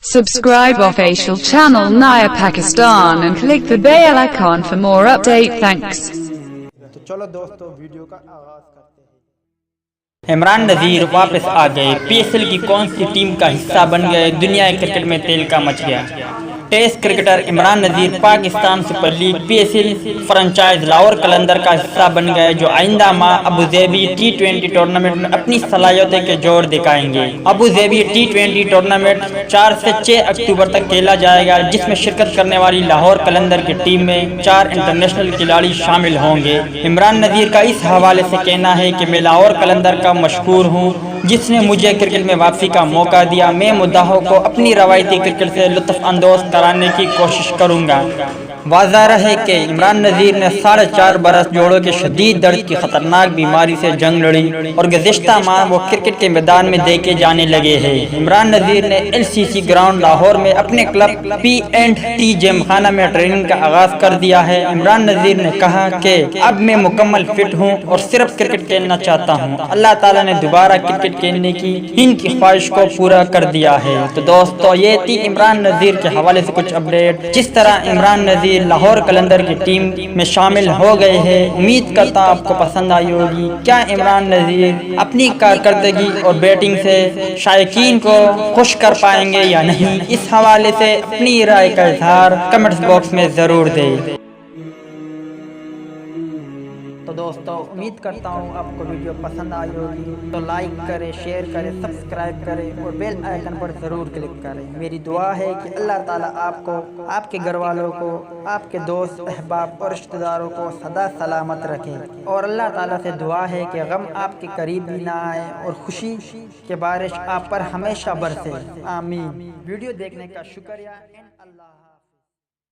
Subscribe official channel Naya Pakistan and click the bell icon for more update. Thanks. تو چلو دوستو video کا آغاز کرتے ہیں۔ عمران نذیر واپس آ گئے، پی ایس ایل کی کون سی ٹیم کا حصہ بن گئے؟ دنیا کرکٹ میں تیل کا مچ گیا۔ Test cricketer Imran Nazir Pakistan super league P S L franchise Lahore Qalandar کا حصہ بن گئے، جو آئندہ ماہ ابوظہبی T20 ٹورنامنٹ میں اپنی صلاحیتوں کے جوڑ دکھائیں گے۔ ابوظہبی T20 ٹورنامنٹ 4 سے 6 اکتوبر تک کھیلا جائے گا، جس میں شرکت کرنے والی لاہور قلندر کی ٹیم میں 4 انٹرنیشنل کھلاڑی شامل ہوں گے۔ عمران نذیر کا اس حوالے سے کہنا ہے کہ میں لاہور قلندر کا مشکور ہوں، جس نے مجھے کرکٹ میں واپسی کا موقع دیا۔ میں مداحوں کو اپنی روایتی کرکٹ سے لطف اندوز کرانے کی کوشش کروں گا۔ واضح رہے کہ عمران نذیر نے 4.5 برس جوڑوں کے شدید درد کی خطرناک بیماری سے جنگ لڑی اور گزشتہ ماہ وہ کرکٹ کے میدان میں دیکھے جانے لگے ہیں۔ عمران نذیر نے LCC گراؤنڈ لاہور میں اپنے کلب P&T جم خانہ میں ٹریننگ کا آغاز کر دیا ہے۔ عمران نذیر نے کہا کہ اب میں مکمل فٹ ہوں اور صرف کرکٹ کھیلنا چاہتا ہوں۔ اللہ تعالیٰ نے دوبارہ کرکٹ کھیلنے کی ان کی خواہش کو پورا کر دیا ہے۔ تو دوستو یہ تھی عمران نذیر کے حوالے سے کچھ اپڈیٹ۔ جس طرح عمران نذیر لاہور قلندر کی ٹیم میں شامل ہو گئے ہیں، امید کرتا ہوں آپ کو پسند آئی ہوگی۔ کیا عمران نذیر اپنی کارکردگی اور بیٹنگ سے شائقین کو خوش کر پائیں گے یا نہیں؟ اس حوالے سے اپنی رائے کا اظہار کمنٹس باکس میں ضرور دیں۔ تو دوستو امید کرتا ہوں آپ کو ویڈیو پسند آئی ہوگی، تو لائک کریں، شیئر کریں، سبسکرائب کریں اور بیل آئیکن پر ضرور کلک کریں۔ میری دعا ہے کہ اللہ تعالیٰ آپ کو، آپ کے گھر والوں کو، آپ کے دوست احباب اور رشتہ داروں کو سدا سلامت رکھے، اور اللہ تعالیٰ سے دعا ہے کہ غم آپ کے قریب بھی نہ آئے اور خوشی کے بارش آپ پر ہمیشہ برسے۔ آمین۔ ویڈیو دیکھنے کا شکریہ۔ اللہ